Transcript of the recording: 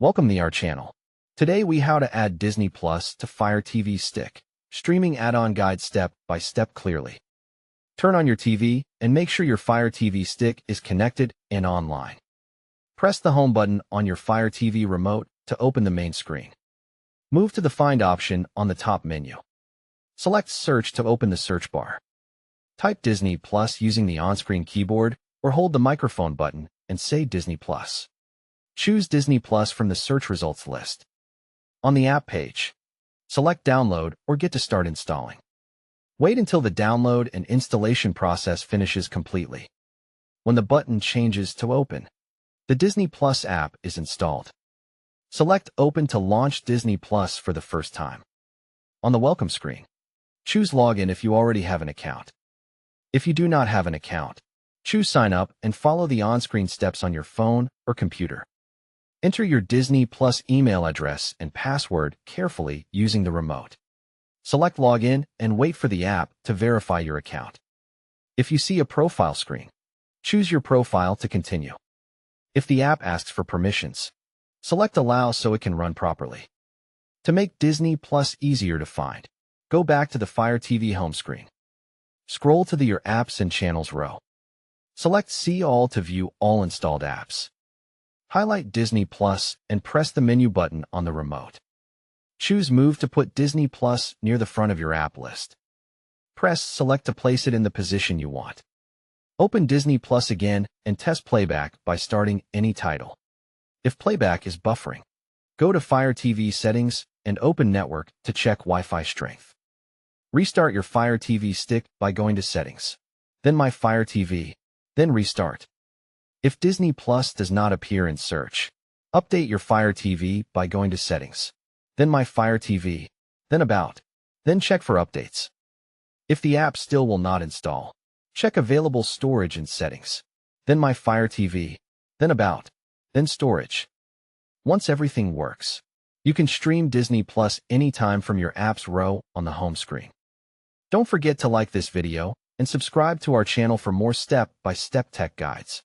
Welcome to our channel. Today we how to add Disney Plus to Fire TV Stick. Streaming add-on guide step by step clearly. Turn on your TV and make sure your Fire TV Stick is connected and online. Press the home button on your Fire TV remote to open the main screen. Move to the Find option on the top menu. Select Search to open the search bar. Type Disney Plus using the on-screen keyboard or hold the microphone button and say Disney Plus. Choose Disney Plus from the search results list. On the app page, select Download or get to start installing. Wait until the download and installation process finishes completely. When the button changes to Open, the Disney Plus app is installed. Select Open to launch Disney Plus for the first time. On the welcome screen, choose Login if you already have an account. If you do not have an account, choose Sign Up and follow the on-screen steps on your phone or computer. Enter your Disney Plus email address and password carefully using the remote. Select Login and wait for the app to verify your account. If you see a profile screen, choose your profile to continue. If the app asks for permissions, select Allow so it can run properly. To make Disney Plus easier to find, go back to the Fire TV home screen. Scroll to Your Apps and Channels row. Select See All to view all installed apps. Highlight Disney Plus and press the menu button on the remote. Choose Move to put Disney Plus near the front of your app list. Press Select to place it in the position you want. Open Disney Plus again and test playback by starting any title. If playback is buffering, go to Fire TV Settings and open Network to check Wi-Fi strength. Restart your Fire TV Stick by going to Settings, then My Fire TV, then Restart. If Disney Plus does not appear in search, update your Fire TV by going to Settings, then My Fire TV, then About, then check for updates. If the app still will not install, check Available Storage in Settings, then My Fire TV, then About, then Storage. Once everything works, you can stream Disney Plus anytime from your apps row on the home screen. Don't forget to like this video and subscribe to our channel for more step-by-step tech guides.